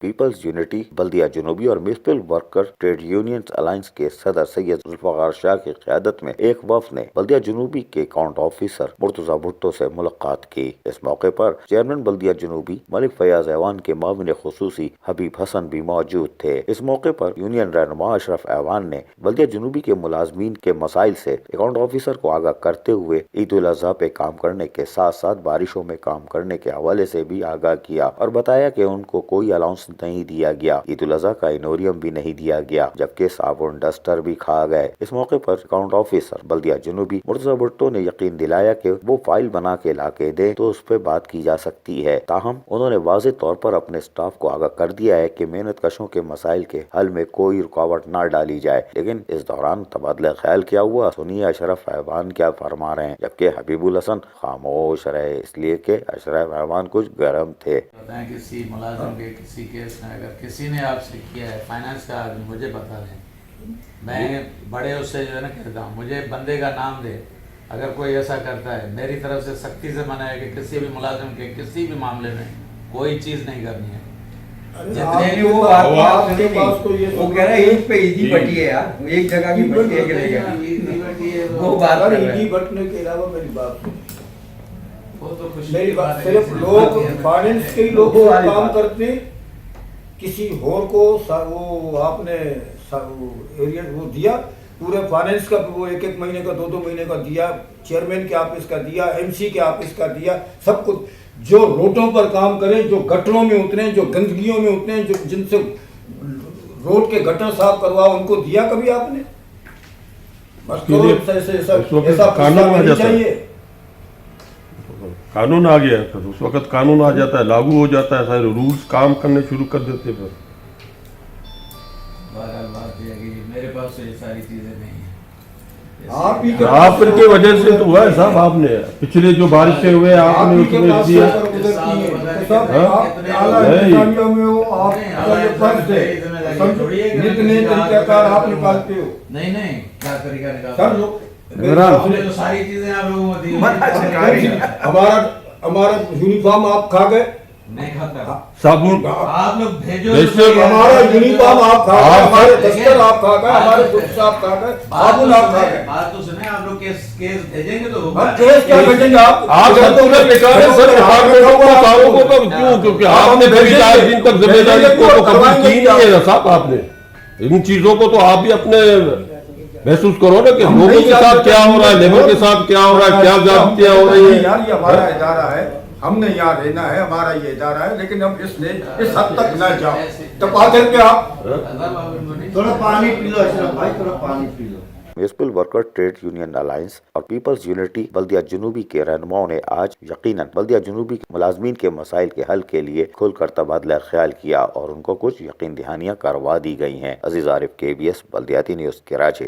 Peoples unity بلدیہ جنوبی اور municipal worker trade unions alliance کے صدر سید ذوالفقار شاہ کی قیادت میں ایک وفد نے بلدیہ جنوبی کے اکاؤنٹ آفیسر مرتضی بھٹو سے ملاقات کی۔ اس موقع پر چیئرمین بلدیہ جنوبی ملک فیاض ایوان کے معاون خصوصی حبیب حسن بھی موجود تھے۔ اس موقع پر یونین رہنما اشرف ایوان نے بلدیہ جنوبی کے ملازمین کے مسائل سے اکاؤنٹ آفیسر کو آگاہ کرتے ہوئے عید الاضحیٰ پہ کام کرنے کے ساتھ ساتھ بارشوں میں کام کرنے کے حوالے سے بھی آگاہ کیا اور بتایا کہ ان کو کوئی الاؤنس نہیں دیا گیا، عید الاضحیٰ کا انوریم بھی نہیں دیا گیا، جبکہ صابن ڈسٹر بھی کھا گئے۔ اس موقع پر اکاؤنٹ آفیسر بلدیہ جنوبی مرتضی بھٹو نے یقین دلایا کہ وہ فائل بنا کے لا کے دیں تو اس پہ بات کی جا سکتی ہے۔ تاہم انہوں نے واضح طور پر اپنے سٹاف کو آگاہ کر دیا ہے کہ محنت کشوں کے مسائل کے حل میں کوئی رکاوٹ نہ ڈالی جائے، لیکن اس دوران تبادلہ خیال کیا ہوا، سنیے اشرف ایوان کیا فرما رہے ہیں، جبکہ حبیب الحسن خاموش رہے اس لیے کہ اشرف ایوان کچھ گرم تھے۔ کسی ملازم کے کسی کیس میں اگر کسی نے آپ سے کیا ہے فائنانس کا آدمی مجھے بتا دیں، میں بڑے اس سے جو ہے نا کہتا ہوں مجھے بندے کا نام دے، اگر کوئی ایسا کرتا ہے میری طرف سے سختی سے منع ہے کہ کسی بھی ملازم کے کسی بھی معاملے میں کوئی چیز نہیں کرنی ہے۔ جتنے وہ کہہ رہا ہے ایک پہ ایدھی بٹی ہے یار، ایک جگہ کی بٹی ہے کہ نہیں، وہ بات کر رہے ہیں۔ ایدھی بٹنے کے علاوہ میری بات میری بات صرف لوگ فائنینس کے لوگ کام کرتے ہیں، کسی اور کو وہ آپ نے ایریا وہ دیا پورے فائنینس کا، وہ ایک ایک مہینے کا 2 مہینے کا دیا، چیئرمین کے آفس کا دیا، ایم سی کے آفس کا دیا، سب کچھ جو روڈوں پر کام کریں، جو گٹروں میں اتریں، جو گندگیوں میں اتریں، جو جن سے روڈ کے گٹر صاف کرواؤ ان کو دیا کبھی آپ نے؟ ایسا چاہیے قانون آ گیا ہے، اس وقت قانون آ جاتا ہے، لاگو ہو جاتا ہے، سارے رولز کام کرنے شروع کر دیتے ہیں۔ بہرحال بات یہ ہے کہ میرے پاس تو یہ ساری چیزیں نہیں ہیں۔ آپ کی وجہ سے تو ہوا ہے صاحب، آپ نے پچھلے جو بارشیں ہوئے آپ نے اس میں دیا۔ نہیں نہیں کیا طریقہ نکالتے ہم نے تو ساری چیزیں آپ لوگوں کو دی۔ ہمارا یونیفارم آپ کھا گئے؟ نہیں کھاتا صابن آپ لوگ بھیجو، ہمارا یونیفارم آپ کھا گئے، ہمارے دفتر آپ کھا گئے، ہمارے بکس آپ کھا گئے، صابن آپ کھا گئے۔ بات تو سنیں، آپ لوگ کیس بھیجیں گے تو کیس کیا بھیجیں گے آپ؟ سب پورے بیکار ہے سر، ڈپارٹمنٹوں کو کاموں کو کیوں؟ کیونکہ آپ نے پھر 4 دن تک ذمہ داری کو تو قبول کی نہیں ہے نا صاحب۔ آپ نے ان چیزوں کو تو آپ بھی اپنے محسوس کرو نا کہ لوگوں کے ساتھ کیا ہو رہا ہے، لیبر کے ساتھ کیا ہو رہا ہے، کیا زیادتیاں ہو رہی ہیں۔ یار یہ ہمارا ادارہ ہے، ہم نے یہاں رہنا ہے، ہمارا یہ ادارہ ہے، لیکن اب اس نے اس حد تک نہ جاؤ۔ تقاضے پہ آپ تھوڑا پانی پی لو اشرف بھائی، تھوڑا پانی پی لو۔ Municipal worker trade union alliance اور پیپلز یونٹی بلدیہ جنوبی کے رہنماؤں نے آج یقیناً بلدیہ جنوبی کے ملازمین کے مسائل کے حل کے لیے کھل کر تبادلہ خیال کیا اور ان کو کچھ یقین دہانیاں کروا دی گئی ہیں۔ عزیز عارف، KBS بلدیاتی نیوز، کراچی۔